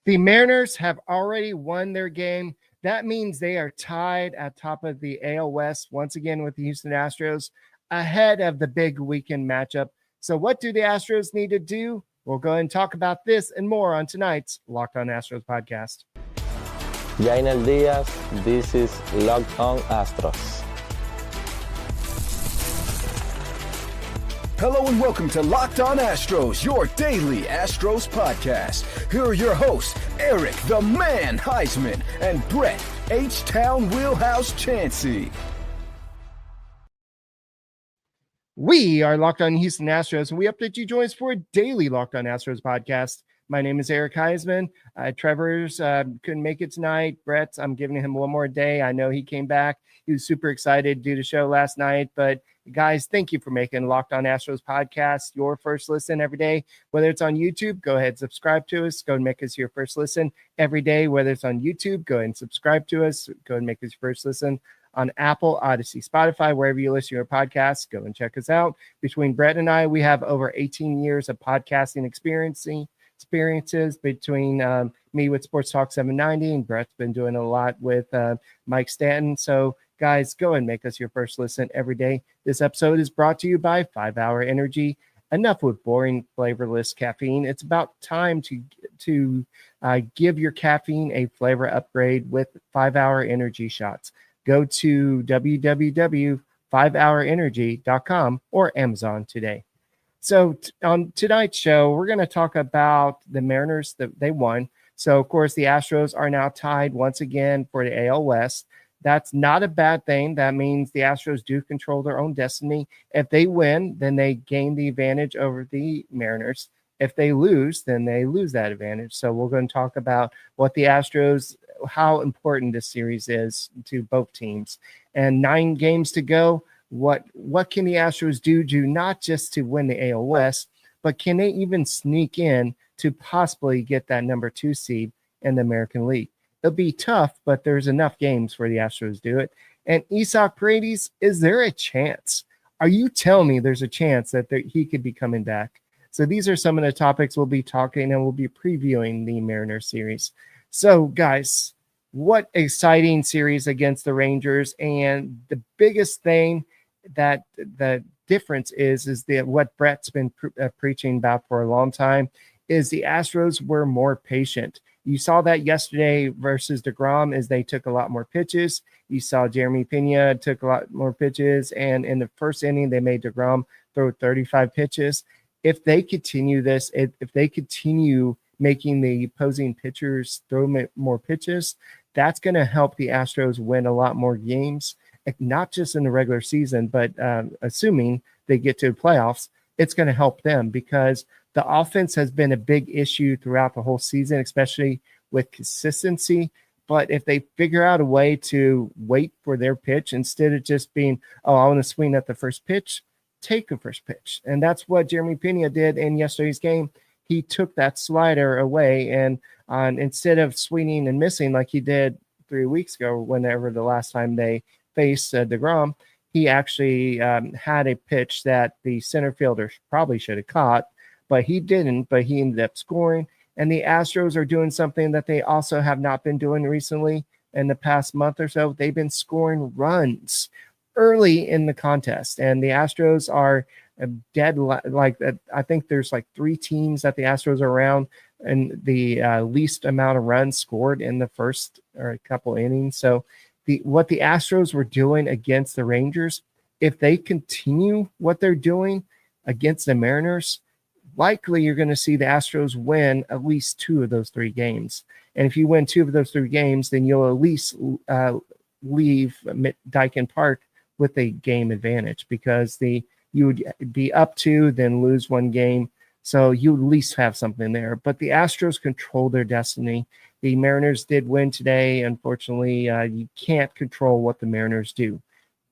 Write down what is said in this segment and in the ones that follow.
The Mariners have already won their game. That means they are tied at top of the AL West once again with the Houston Astros ahead of the big weekend matchup. So what do the Astros need to do? We'll go ahead and talk about this and more on tonight's Locked On Astros podcast. Jainel Diaz, this is Locked On Astros. Hello and welcome to Locked On Astros, your daily Astros podcast. Here are your hosts, Eric the Man Huysman and Brett H-Town Wheelhouse Chansey. We are Locked On Houston Astros, and we update you join us for a daily Locked On Astros podcast. My name is Eric Huysman. Trevor's couldn't make it tonight. Brett, I'm giving him one more day. I know he came back. He was super excited to do the show last night. But guys, thank you for making Locked On Astros podcast your first listen every day. Whether it's on YouTube, go ahead and subscribe to us. Go and make us your first listen every day. Whether it's on YouTube, go ahead and subscribe to us. Go and make us your first listen on Apple, Odyssey, Spotify, wherever you listen to your podcasts. Go and check us out. Between Brett and I, we have over 18 years of podcasting experiences between me with Sports Talk 790, and Brett's been doing a lot with Mike Stanton. So guys, go and make us your first listen every day. This episode is brought to you by 5 Hour Energy. Enough with boring, flavorless caffeine. It's about time to give your caffeine a flavor upgrade with 5 Hour Energy shots. Go to www.5hourenergy.com or Amazon today. So on tonight's show, we're going to talk about the Mariners that they won. So, of course, the Astros are now tied once again for the AL West. That's not a bad thing. That means the Astros do control their own destiny. If they win, then they gain the advantage over the Mariners. If they lose, then they lose that advantage. So we're going to talk about what the Astros, how important this series is to both teams. And 9 games to go. What can the Astros do not just to win the AL West, but can they even sneak in to possibly get that number 2 seed in the American League? It'll be tough, but there's enough games for the Astros to do it. And Isaac Paredes, is there a chance? Are you telling me there's a chance that he could be coming back? So these are some of the topics we'll be talking, and we'll be previewing the Mariners series. So guys, what exciting series against the Rangers. And the biggest thing that the difference is what Brett's been preaching about for a long time is the Astros were more patient. You saw that yesterday versus DeGrom as they took a lot more pitches. You saw Jeremy Pena took a lot more pitches, and in the first inning, they made DeGrom throw 35 pitches. If they continue this, if they continue making the opposing pitchers throw more pitches, that's going to help the Astros win a lot more games, not just in the regular season, but assuming they get to the playoffs, it's going to help them because the offense has been a big issue throughout the whole season, especially with consistency. But if they figure out a way to wait for their pitch instead of just being, I want to swing at the first pitch, take the first pitch. And that's what Jeremy Pena did in yesterday's game. He took that slider away, and instead of swinging and missing like he did 3 weeks ago, whenever the last time they faced DeGrom, he actually had a pitch that the center fielder probably should have caught, but he didn't, but he ended up scoring. And the Astros are doing something that they also have not been doing recently in the past month or so. They've been scoring runs early in the contest, and the Astros are dead like that. I think there's like 3 teams that the Astros are around and the least amount of runs scored in the first or a couple innings. So what the Astros were doing against the Rangers, if they continue what they're doing against the Mariners, likely you're going to see the Astros win at least 2 of those 3 games. And if you win 2 of those 3 games, then you'll at least leave Daikin Park with a game advantage because you would be up 2, then lose 1 game. So you at least have something there. But the Astros control their destiny. The Mariners did win today. Unfortunately, you can't control what the Mariners do.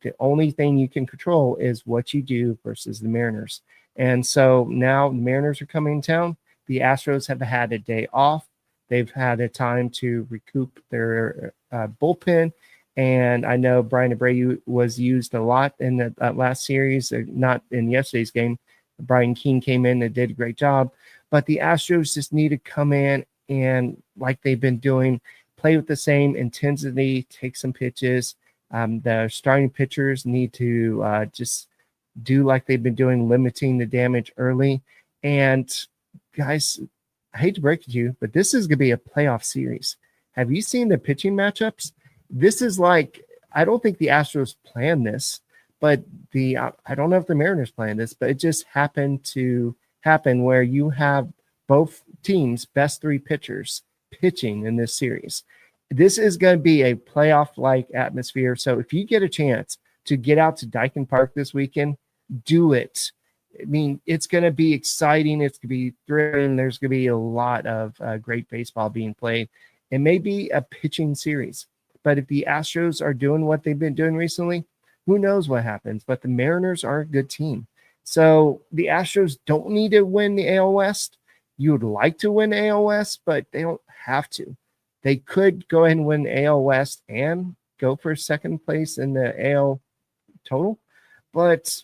The only thing you can control is what you do versus the Mariners. And so now the Mariners are coming in town. The Astros have had a day off. They've had a time to recoup their bullpen. And I know Brian Abreu was used a lot in the last series, not in yesterday's game. Brian King came in and did a great job. But the Astros just need to come in and like they've been doing, play with the same intensity, take some pitches. The starting pitchers need to just do like they've been doing, limiting the damage early. And guys, I hate to break it to you, but this is going to be a playoff series. Have you seen the pitching matchups? This is like, I don't think the Astros planned this, but I don't know if the Mariners planned this, but it just happened to happen where you have both teams' best three pitchers pitching in this series. This is going to be a playoff-like atmosphere. So if you get a chance to get out to Dyken Park this weekend, do it. I mean, it's going to be exciting. It's going to be thrilling. There's going to be a lot of great baseball being played. It may be a pitching series, but if the Astros are doing what they've been doing recently, who knows what happens? But the Mariners are a good team. So the Astros don't need to win the AL West. You would like to win the AL West, but they don't have to. They could go ahead and win AL West and go for second place in the AL total, but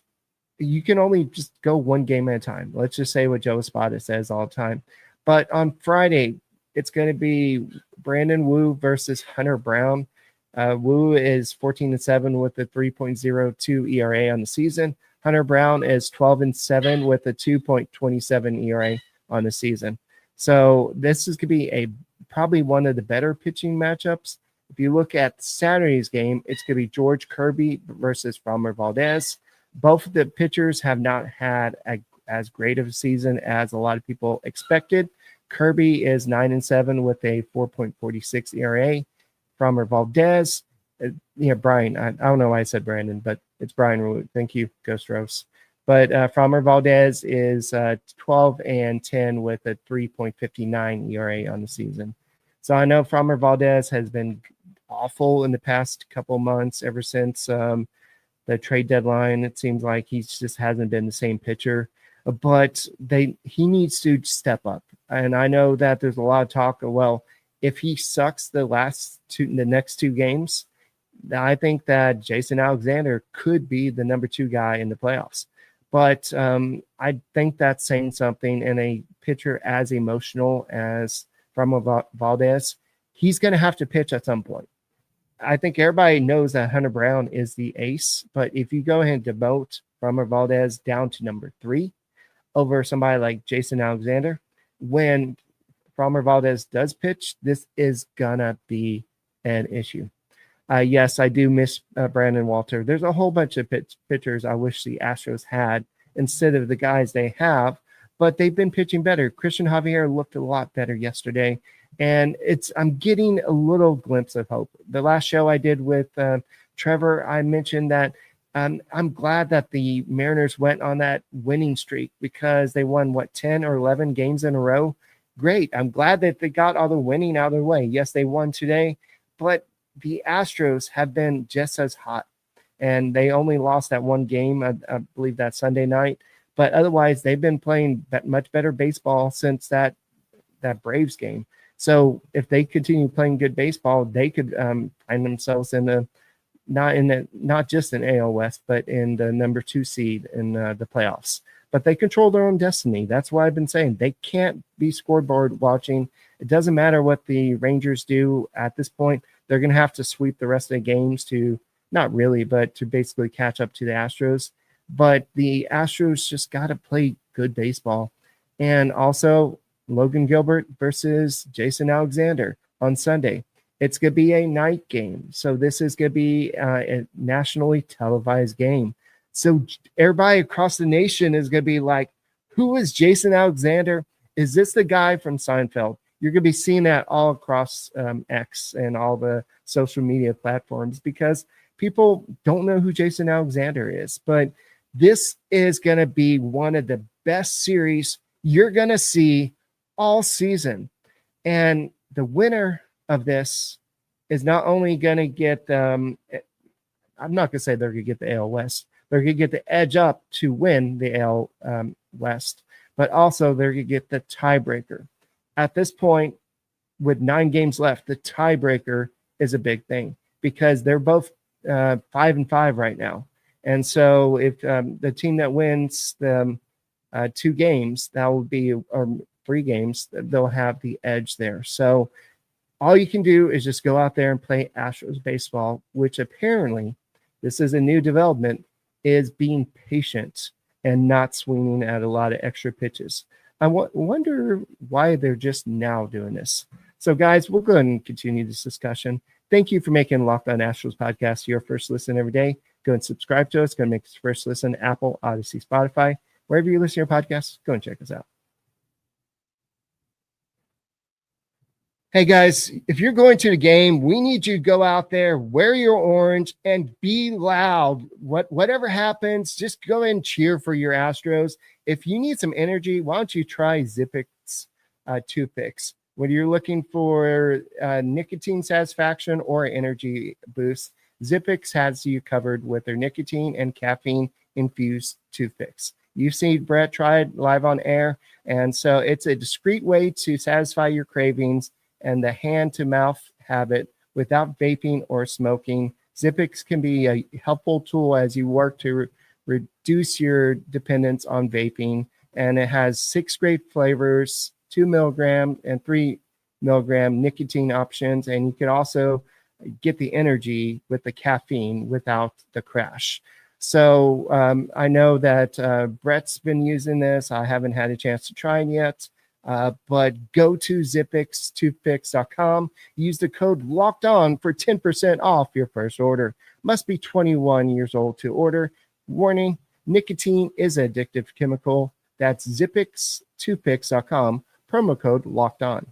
you can only just go one game at a time. Let's just say what Joe Espada says all the time. But on Friday, it's going to be Brandon Wu versus Hunter Brown. Wu is 14-7 with a 3.02 ERA on the season. Hunter Brown is 12-7 with a 2.27 ERA on the season. So this is going to be probably one of the better pitching matchups. If you look at Saturday's game, it's going to be George Kirby versus Framber Valdez. Both of the pitchers have not had as great of a season as a lot of people expected. Kirby is 9-7 with a 4.46 ERA. Framber Valdez, Brian, I don't know why I said Brandon, but it's Brian Root. Thank you, Ghost Rose. But Framber Valdez is 12-10 with a 3.59 ERA on the season. So I know Framber Valdez has been awful in the past couple months ever since the trade deadline. It seems like he just hasn't been the same pitcher, but he needs to step up. And I know that there's a lot of talk of, well, if he sucks the next two games, I think that Jason Alexander could be the number 2 guy in the playoffs. But I think that's saying something. And a pitcher as emotional as Framber Valdez, he's going to have to pitch at some point. I think everybody knows that Hunter Brown is the ace, but if you go ahead and demote Framber Valdez down to number 3 over somebody like Jason Alexander, when Framber Valdez does pitch, this is gonna be an issue. Yes, I do miss Brandon Walter. There's a whole bunch of pitchers I wish the Astros had instead of the guys they have, but they've been pitching better. Christian Javier looked a lot better yesterday, and I'm getting a little glimpse of hope. The last show I did with Trevor, I mentioned that I'm glad that the Mariners went on that winning streak because they won, 10 or 11 games in a row. Great. I'm glad that they got all the winning out of their way. Yes, they won today, but the Astros have been just as hot, and they only lost that one game, I believe that Sunday night. But otherwise, they've been playing much better baseball since that Braves game. So if they continue playing good baseball, they could find themselves not just in AL West, but in the number 2 seed in the playoffs. But they control their own destiny. That's why I've been saying they can't be scoreboard watching. It doesn't matter what the Rangers do at this point. They're going to have to sweep the rest of the games not really, but to basically catch up to the Astros. But the Astros just got to play good baseball. And also Logan Gilbert versus Jason Alexander on Sunday. It's going to be a night game. So this is going to be a nationally televised game. So everybody across the nation is going to be like, who is Jason Alexander? Is this the guy from Seinfeld? You're going to be seeing that all across X and all the social media platforms because people don't know who Jason Alexander is. But this is going to be one of the best series you're going to see all season. And the winner of this is not only going to get I'm not going to say they're going to get the AL West. They're going to get the edge up to win the AL West, but also they're going to get the tiebreaker. At this point, with 9 games left, the tiebreaker is a big thing because they're both 5-5 right now. And so if the team that wins the 2 games, that will be, or 3 games, they'll have the edge there. So all you can do is just go out there and play Astros baseball, which apparently, this is a new development, is being patient and not swinging at a lot of extra pitches. I wonder why they're just now doing this. So, guys, we'll go ahead and continue this discussion. Thank you for making Locked On Astros podcast your first listen every day. Go and subscribe to us. Go and make us first listen Apple, Odyssey, Spotify. Wherever you listen to your podcasts, go and check us out. Hey guys, if you're going to the game, we need you to go out there, wear your orange, and be loud. Whatever happens, just go and cheer for your Astros. If you need some energy, why don't you try Zippix toothpicks? Whether you're looking for nicotine satisfaction or energy boost, Zippix has you covered with their nicotine and caffeine-infused toothpicks. You've seen Brett try it live on air, and so it's a discreet way to satisfy your cravings and the hand-to-mouth habit without vaping or smoking. Zippix can be a helpful tool as you work to reduce your dependence on vaping, and it has 6 great flavors, 2 milligram and 3 milligram nicotine options, and you can also get the energy with the caffeine without the crash. So I know that Brett's been using this. I haven't had a chance to try it yet. But go to zippixtoothpicks.com. Use the code locked on for 10% off your first order. Must be 21 years old to order. Warning, nicotine is an addictive chemical. That's zippixtoothpicks.com. Promo code locked on.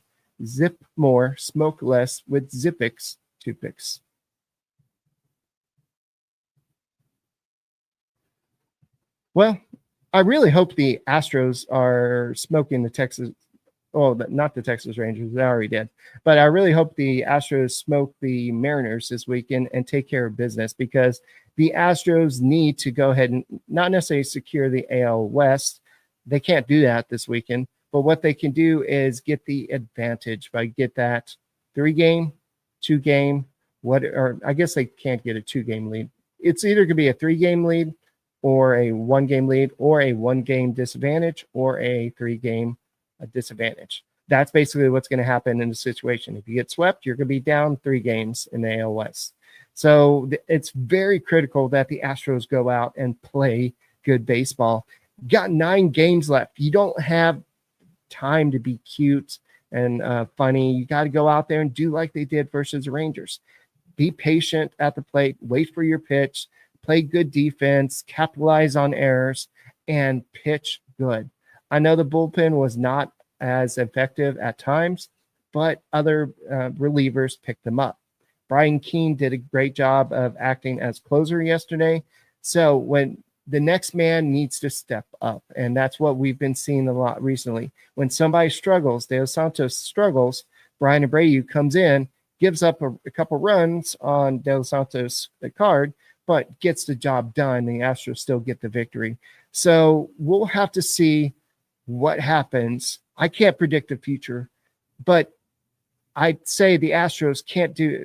Zip more, smoke less with Zippix toothpicks. Well, I really hope the Astros are smoking the Texas, not the Texas Rangers, they already did. But I really hope the Astros smoke the Mariners this weekend and take care of business, because the Astros need to go ahead and not necessarily secure the AL West. They can't do that this weekend. But what they can do is get the advantage by get that 3-game, 2-game, or I guess they can't get a 2-game lead. It's either going to be a 3-game lead or a 1-game lead, or a 1-game disadvantage, or a 3-game disadvantage. That's basically what's going to happen in the situation. If you get swept, you're going to be down 3 games in the AL West. So it's very critical that the Astros go out and play good baseball. Got 9 games left. You don't have time to be cute and funny. You got to go out there and do like they did versus the Rangers. Be patient at the plate. Wait for your pitch. Play good defense, capitalize on errors, and pitch good. I know the bullpen was not as effective at times, but other relievers picked them up. Brian Keane did a great job of acting as closer yesterday. So when the next man needs to step up, and that's what we've been seeing a lot recently. When somebody struggles, De Los Santos struggles, Brian Abreu comes in, gives up a couple runs on De Los Santos' card, but gets the job done. The Astros still get the victory. So we'll have to see what happens. I can't predict the future, but I'd say the Astros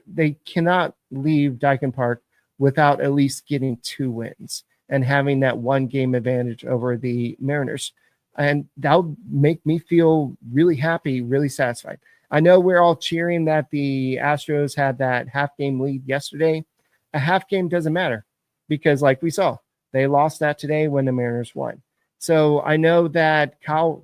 they cannot leave Dyken Park without at least getting 2 wins and having that 1-game advantage over the Mariners. And that'll make me feel really happy, really satisfied. I know we're all cheering that the Astros had that half-game lead yesterday. A half game doesn't matter, because like we saw, they lost that today when the Mariners won. So I know that Cal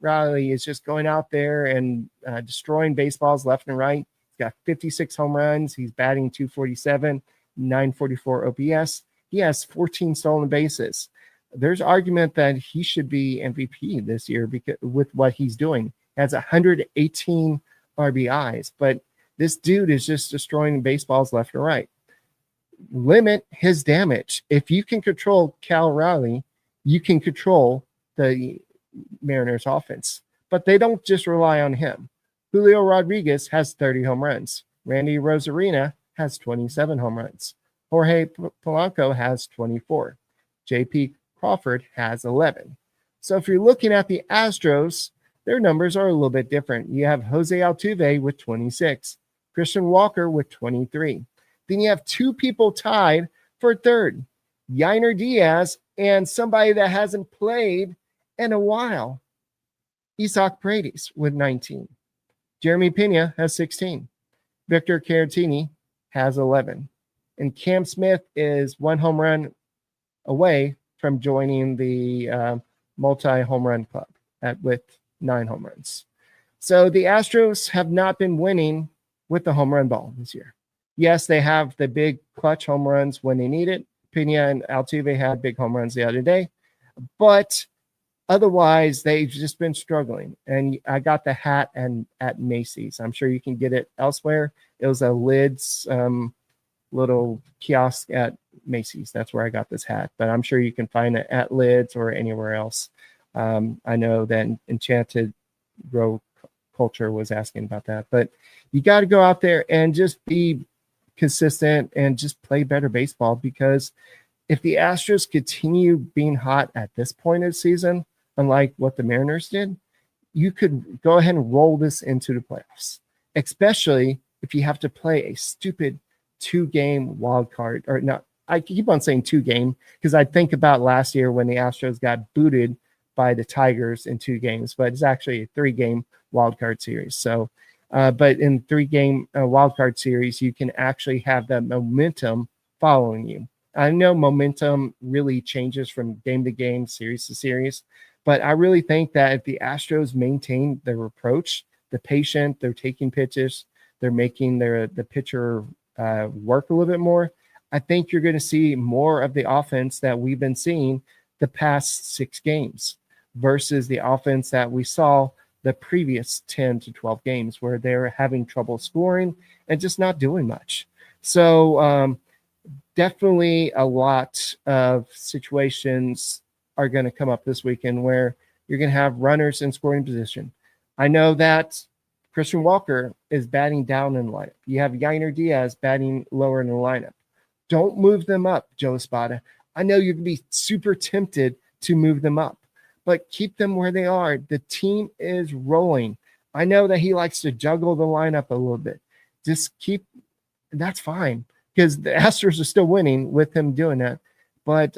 Raleigh is just going out there and destroying baseballs left and right. He's got 56 home runs. He's batting .247, 944 OPS. He has 14 stolen bases. There's argument that he should be MVP this year because with what he's doing. He has 118 RBIs, but this dude is just destroying baseballs left and right. Limit his damage. If you can control Cal Raleigh, you can control the Mariners offense. But they don't just rely on him. Julio Rodriguez has 30 home runs. Randy Rosarina has 27 home runs. Jorge Polanco has 24. JP Crawford has 11. So if you're looking at the Astros, their numbers are a little bit different. You have Jose Altuve with 26. Christian Walker with 23. Then you have 2 people tied for third, Yainer Diaz and somebody that hasn't played in a while, Isaac Paredes with 19. Jeremy Pena has 16. Victor Caratini has 11. And Cam Smith is 1 home run away from joining the multi-home run club with 9 home runs. So the Astros have not been winning with the home run ball this year. Yes, they have the big clutch home runs when they need it. Pena and Altuve had big home runs the other day. But otherwise, they've just been struggling. And I got the hat at Macy's. I'm sure you can get it elsewhere. It was a Lids little kiosk at Macy's. That's where I got this hat. But I'm sure you can find it at Lids or anywhere else. I know that Enchanted Grow Culture was asking about that. But you got to go out there and just be consistent and just play better baseball, because if the Astros continue being hot at this point of the season, unlike what the Mariners did, you could go ahead and roll this into the playoffs, especially if you have to play a stupid 2-game wild card. Or not, I keep on saying 2-game because I think about last year when the Astros got booted by the Tigers in 2 games, but it's actually a 3-game wild card series. So but in 3-game wild card series, you can actually have that momentum following you. I know momentum really changes from game to game, series to series, but I really think that if the Astros maintain their approach, the patient, they're taking pitches, they're making the pitcher work a little bit more, I think you're going to see more of the offense that we've been seeing the past 6 games versus the offense that we saw the previous 10 to 12 games where they're having trouble scoring and just not doing much. So definitely a lot of situations are going to come up this weekend where you're going to have runners in scoring position. I know that Christian Walker is batting down in the lineup. You have Yainer Diaz batting lower in the lineup. Don't move them up, Joe Espada. I know you're going to be super tempted to move them up, but keep them where they are. The team is rolling. I know that he likes to juggle the lineup a little bit. Just that's fine because the Astros are still winning with him doing that. But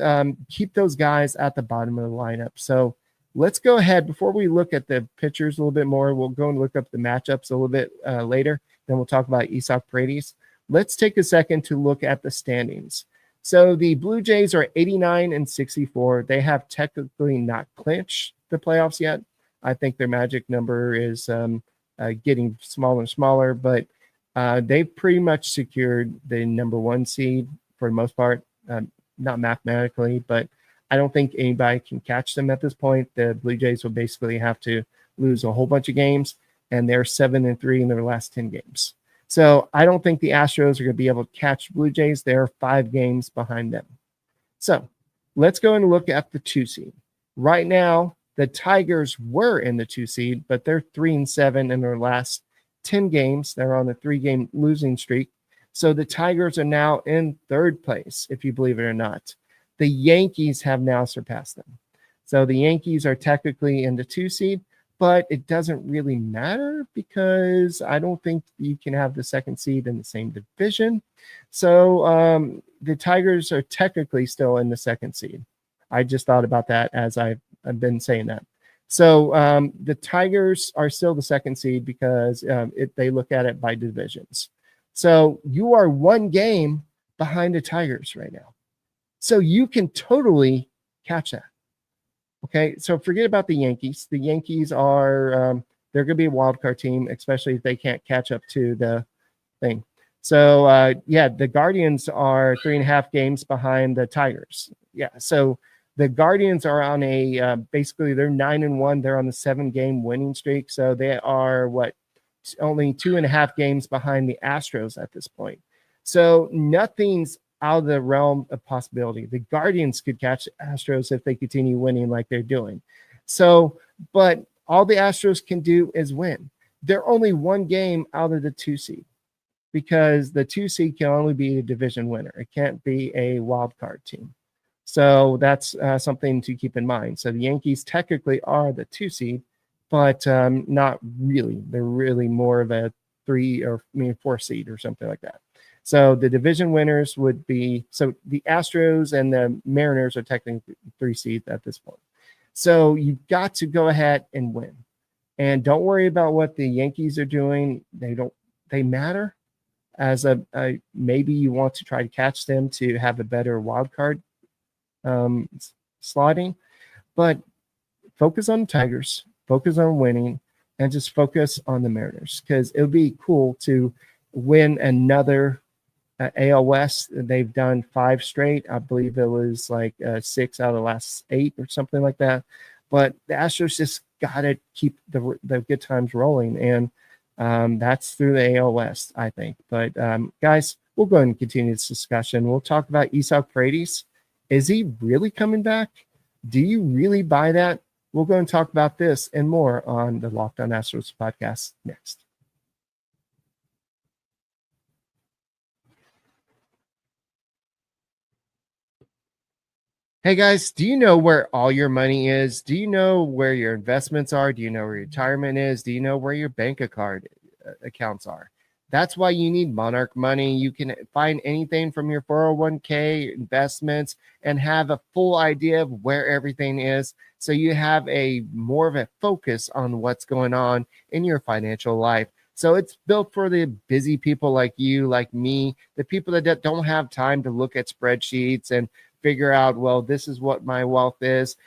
keep those guys at the bottom of the lineup. So let's go ahead. Before we look at the pitchers a little bit more, we'll go and look up the matchups a little bit later. Then we'll talk about Isaac Paredes. Let's take a second to look at the standings. So the Blue Jays are 89 and 64. They have technically not clinched the playoffs yet. I think their magic number is getting smaller and smaller, but they've pretty much secured the number 1 seed for the most part. Not mathematically, but I don't think anybody can catch them at this point. The Blue Jays will basically have to lose a whole bunch of games, and they're 7-3 in their last 10 games. So I don't think the Astros are going to be able to catch Blue Jays. They're 5 games behind them. So let's go and look at the 2 seed. Right now, the Tigers were in the 2 seed, but they're 3-7 in their last 10 games. They're on a 3-game losing streak. So the Tigers are now in 3rd place, if you believe it or not. The Yankees have now surpassed them. So the Yankees are technically in the 2 seed, but it doesn't really matter because I don't think you can have the 2nd seed in the same division. So the Tigers are technically still in the 2nd seed. I just thought about that as I've been saying that. So the Tigers are still the 2nd seed because they look at it by divisions. So you are 1 game behind the Tigers right now. So you can totally catch that. Okay, so forget about the Yankees. The Yankees are they're going to be a wild card team, especially if they can't catch up to the thing. So the Guardians are 3.5 games behind the Tigers. Yeah, so the Guardians are on a basically they're 9-1. They're on the 7-game winning streak. So they are only 2.5 games behind the Astros at this point. So nothing's out of the realm of possibility. The Guardians could catch the Astros if they continue winning like they're doing. So, but all the Astros can do is win. They're only 1 game out of the 2 seed because the 2 seed can only be a division winner. It can't be a wild card team. So that's something to keep in mind. So the Yankees technically are the 2 seed, but not really. They're really more of a 3 or 4 seed or something like that. So the division winners would be, so the Astros and the Mariners are technically 3 seeds at this point. So you've got to go ahead and win. And don't worry about what the Yankees are doing. They matter as a maybe you want to try to catch them to have a better wild card slotting, but focus on the Tigers, focus on winning, and just focus on the Mariners, because it would be cool to win another AL West. They've done 5 straight. I believe it was like 6 out of the last 8 or something like that. But the Astros just got to keep the good times rolling, and that's through the AL West, I think. But guys, we'll go ahead and continue this discussion. We'll talk about Isaac Paredes. Is he really coming back? Do you really buy that? We'll go and talk about this and more on the Locked On Astros podcast next. Hey guys, do you know where all your money is? Do you know where your investments are? Do you know where your retirement is? Do you know where your bank accounts are? That's why you need Monarch Money. You can find anything from your 401k investments and have a full idea of where everything is, so you have more of a focus on what's going on in your financial life. So it's built for the busy people like you, like me, the people that don't have time to look at spreadsheets and figure out, well, this is what my wealth is.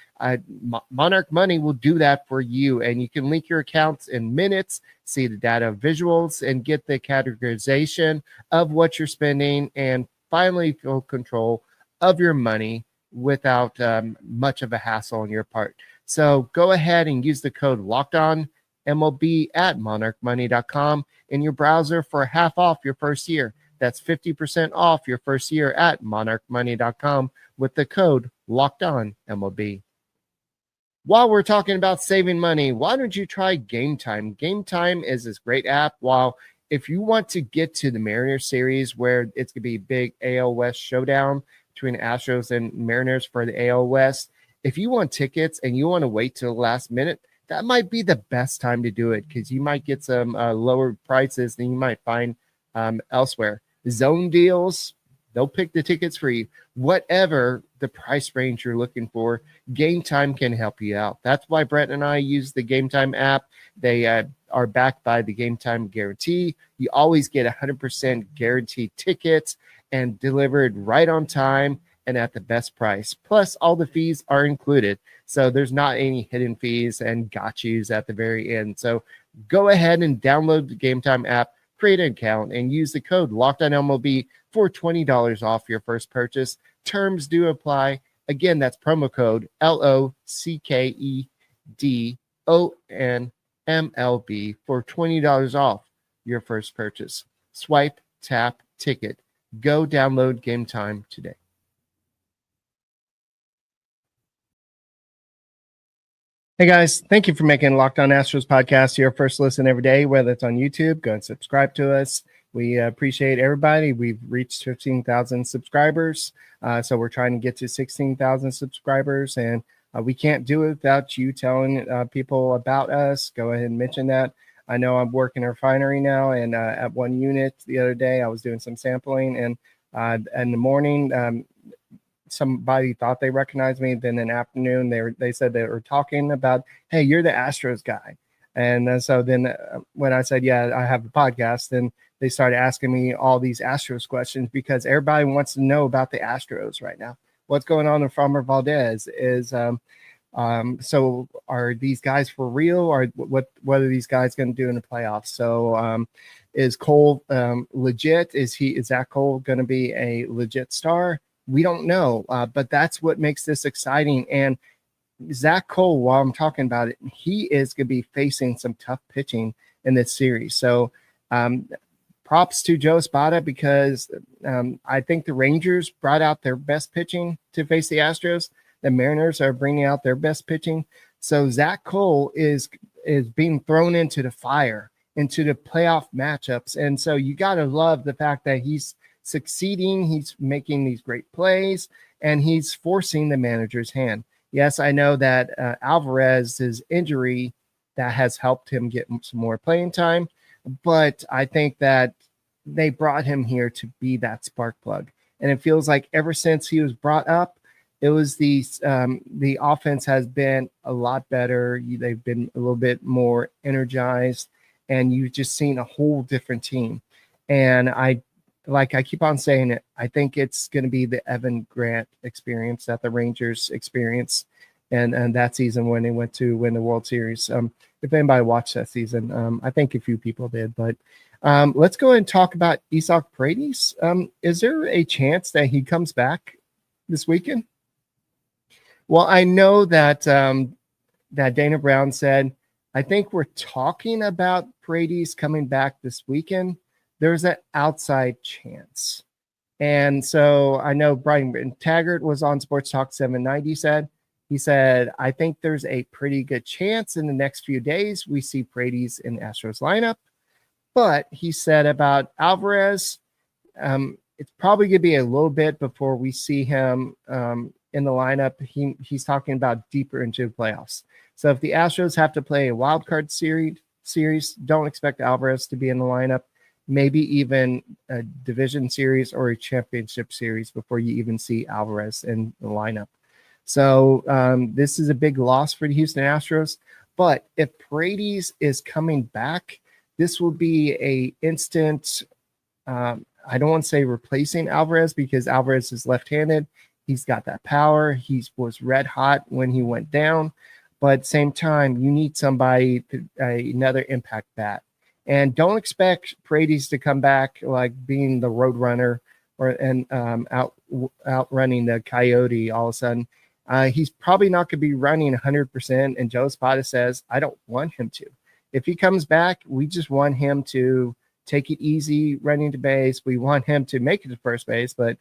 Monarch Money will do that for you, and you can link your accounts in minutes, see the data visuals, and get the categorization of what you're spending, and finally feel control of your money without much of a hassle on your part. So go ahead and use the code LOCKEDONMLB at monarchmoney.com in your browser for half off your first year. That's 50% off your first year at monarchmoney.com with the code LOCKEDONMLB. While we're talking about saving money, why don't you try Game Time? Game Time is this great app. If you want to get to the Mariners series, where it's going to be a big AL West showdown between Astros and Mariners for the AL West, if you want tickets and you want to wait till the last minute, that might be the best time to do it, because you might get some lower prices than you might find elsewhere. Zone deals, they'll pick the tickets for you. Whatever the price range you're looking for, Game Time can help you out. That's why Brett and I use the Game Time app. They are backed by the Game Time guarantee. You always get 100% guaranteed tickets and delivered right on time and at the best price. Plus, all the fees are included, so there's not any hidden fees and gotchas at the very end. So go ahead and download the Game Time app, create an account, and use the code LOCKEDONMLB for $20 off your first purchase. Terms do apply. Again, that's promo code LOCKEDONMLB for $20 off your first purchase. Swipe, tap, ticket. Go download Game Time today. Hey guys, thank you for making Locked On Astros podcast your first listen every day, whether it's on YouTube. Go and subscribe to us. We appreciate everybody. We've reached 15,000 subscribers, so we're trying to get to 16,000 subscribers, and we can't do it without you telling people about us. Go ahead and mention that. I know I'm working a refinery now, and at one unit the other day, I was doing some sampling, and in the morning, somebody thought they recognized me. Then in the afternoon, they said they were talking about, hey, you're the Astros guy. And so then when I said, yeah, I have a podcast, then they started asking me all these Astros questions, because everybody wants to know about the Astros right now. What's going on in Framber Valdez is, so are these guys for real, or what are these guys going to do in the playoffs? So is Cole legit? Is Zach Cole going to be a legit star? We don't know, but that's what makes this exciting. And Zach Cole, while I'm talking about it, he is going to be facing some tough pitching in this series. So props to Joe Espada, because I think the Rangers brought out their best pitching to face the Astros. The Mariners are bringing out their best pitching. So Zach Cole is being thrown into the fire, into the playoff matchups. And so you got to love the fact that he's succeeding, he's making these great plays, and he's forcing the manager's hand. Yes, I know that Alvarez's injury that has helped him get some more playing time, but I think that they brought him here to be that spark plug. And it feels like ever since he was brought up, It was the offense has been a lot better. They've been a little bit more energized, and you've just seen a whole different team. And I keep on saying it, I think it's going to be the Evan Grant experience that the Rangers experienced and that season when they went to win the World Series. If anybody watched that season, I think a few people did. But let's go ahead and talk about Isaac Paredes. Is there a chance that he comes back this weekend? Well, I know that that Dana Brown said, I think we're talking about Paredes coming back this weekend. There's an outside chance. And so I know Brian Taggart was on Sports Talk 790 he said, I think there's a pretty good chance in the next few days we see Paredes in Astros lineup. But he said about Alvarez, it's probably going to be a little bit before we see him in the lineup. He's talking about deeper into the playoffs. So if the Astros have to play a wild card series, don't expect Alvarez to be in the lineup. Maybe even a division series or a championship series before you even see Alvarez in the lineup. So this is a big loss for the Houston Astros. But if Paredes is coming back, this will be a instant, I don't want to say replacing Alvarez because Alvarez is left-handed. He's got that power. He was red hot when he went down. But at the same time, you need somebody, another impact bat. And don't expect Paredes to come back like being the road runner and outrunning the coyote all of a sudden. He's probably not going to be running 100%. And Joe Espada says, I don't want him to. If he comes back, we just want him to take it easy running to base. We want him to make it to first base, but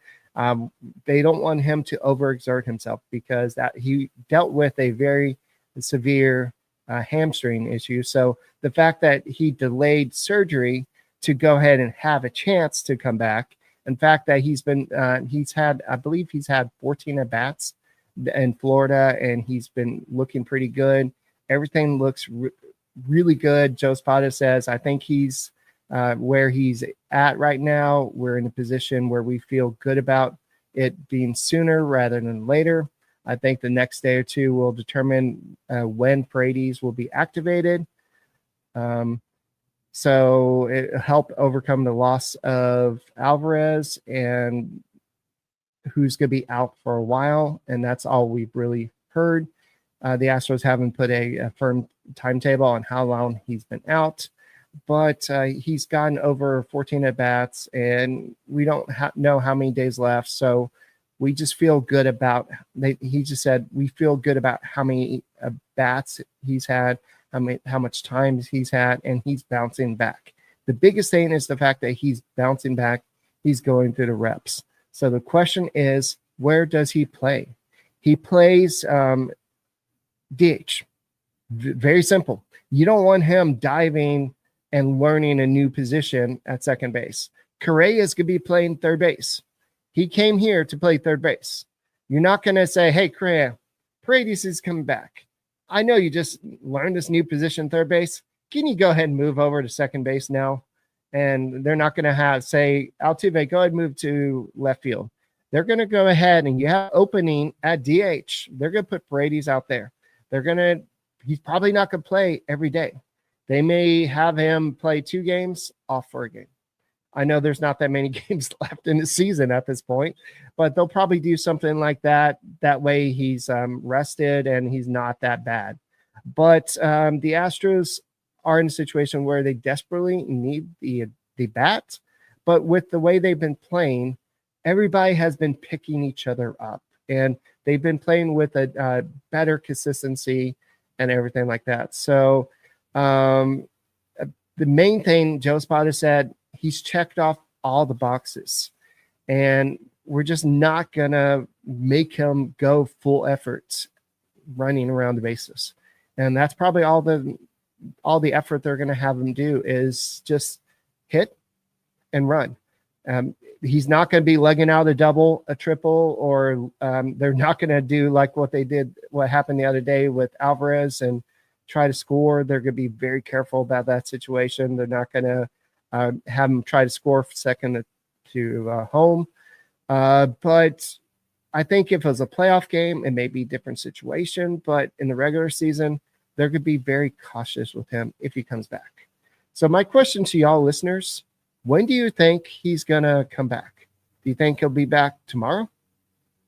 they don't want him to overexert himself because that he dealt with a very severe hamstring issue. So the fact that he delayed surgery to go ahead and have a chance to come back, in fact that he's had, I believe he's had 14 at bats in Florida, and he's been looking pretty good. Everything looks really good. Joe Espada says, I think he's where he's at right now. We're in a position where we feel good about it being sooner rather than later. I think the next day or two will determine when Paredes will be activated. So it helped overcome the loss of Alvarez, and who's going to be out for a while. And that's all we've really heard. The Astros haven't put a firm timetable on how long he's been out, but he's gotten over 14 at-bats, and we don't know how many days left. So we just feel good about, he just said, we feel good about how many bats he's had, how much time he's had, and he's bouncing back. The biggest thing is the fact that he's bouncing back. He's going through the reps. So the question is, where does he play? He plays DH. Very simple. You don't want him diving and learning a new position at second base. Correa is going to be playing third base. He came here to play third base. You're not going to say, hey, Correa, Paredes is coming back. I know you just learned this new position, third base. Can you go ahead and move over to second base now? And they're not going to say, Altuve, go ahead and move to left field. They're going to go ahead and you have opening at DH. They're going to put Paredes out there. He's probably not going to play every day. They may have him play 2 games, off for a game. I know there's not that many games left in the season at this point, but they'll probably do something like that. That way he's rested and he's not that bad. But the Astros are in a situation where they desperately need the bat. But with the way they've been playing, everybody has been picking each other up. And they've been playing with a better consistency and everything like that. So the main thing, Joe Espada said, he's checked off all the boxes. And we're just not going to make him go full effort running around the bases. And that's probably all the effort they're going to have him do is just hit and run. He's not going to be legging out a double, a triple, or they're not going to do like what happened the other day with Alvarez and try to score. They're going to be very careful about that situation. They're not going to have him try to score second to home. But I think if it was a playoff game, it may be a different situation, but in the regular season, they're going to be very cautious with him if he comes back. So my question to y'all listeners, when do you think he's going to come back? Do you think he'll be back tomorrow?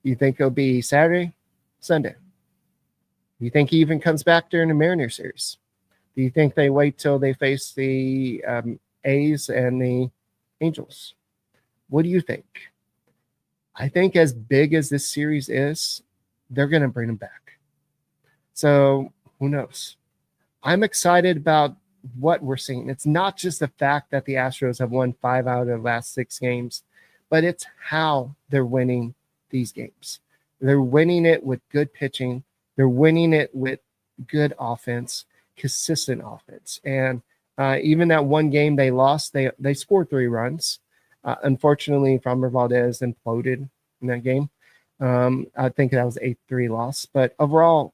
Do you think he'll be Saturday, Sunday? Do you think he even comes back during the Mariners series? Do you think they wait till they face the A's and the Angels? What do you think? I think as big as this series is, they're going to bring him back. So who knows? I'm excited about what we're seeing. It's not just the fact that the Astros have won 5 out of the last 6 games, but it's how they're winning these games. They're winning it with good pitching. They're winning it with good offense, consistent offense. And even that one game they lost, they scored 3 runs. Unfortunately, Framber Valdez imploded in that game. I think that was 8-3 loss. But overall,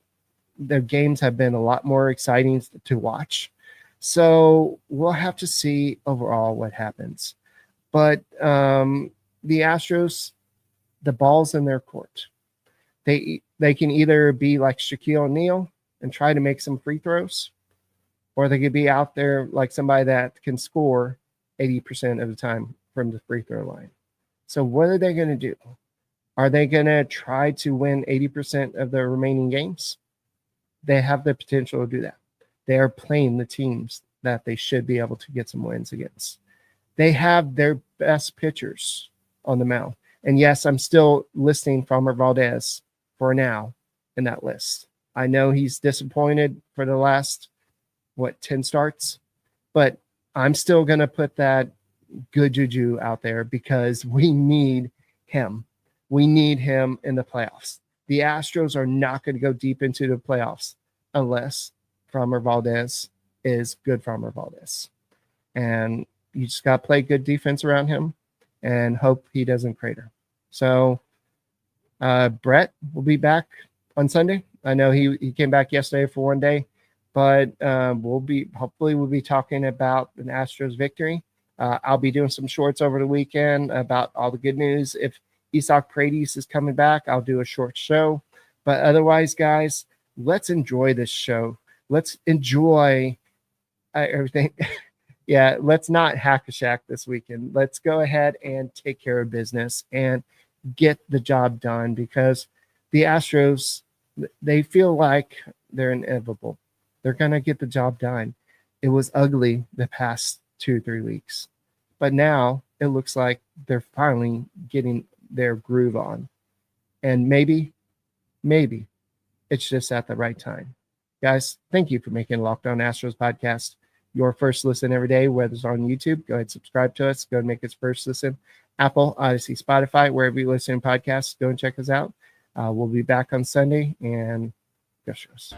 the games have been a lot more exciting to watch. So we'll have to see overall what happens. But the Astros, the ball's in their court. They can either be like Shaquille O'Neal and try to make some free throws, or they could be out there like somebody that can score 80% of the time from the free throw line. So what are they going to do? Are they going to try to win 80% of the remaining games? They have the potential to do that. They are playing the teams that they should be able to get some wins against. They have their best pitchers on the mound. And yes, I'm still listing Framber Valdez for now in that list. I know he's disappointed for the last, 10 starts, but I'm still going to put that good juju out there because we need him. We need him in the playoffs. The Astros are not going to go deep into the playoffs unless Framber Valdez is good Framber Valdez. And you just got to play good defense around him and hope he doesn't crater. So Brett will be back on Sunday. I know he came back yesterday for one day, but we'll be talking about an Astros victory. I'll be doing some shorts over the weekend about all the good news. If Isak Paredes is coming back, I'll do a short show. But otherwise, guys, let's enjoy this show. Let's enjoy everything. Yeah, let's not hack a shack this weekend. Let's go ahead and take care of business and get the job done because the Astros, they feel like they're inevitable. They're going to get the job done. It was ugly the past 2-3 weeks, but now it looks like they're finally getting their groove on. And maybe it's just at the right time. Guys, thank you for making Locked On Astros podcast your first listen every day, whether it's on YouTube. Go ahead and subscribe to us. Go and make it first listen. Apple, Odyssey, Spotify, wherever you listen to podcasts, go and check us out. We'll be back on Sunday, and go Astros.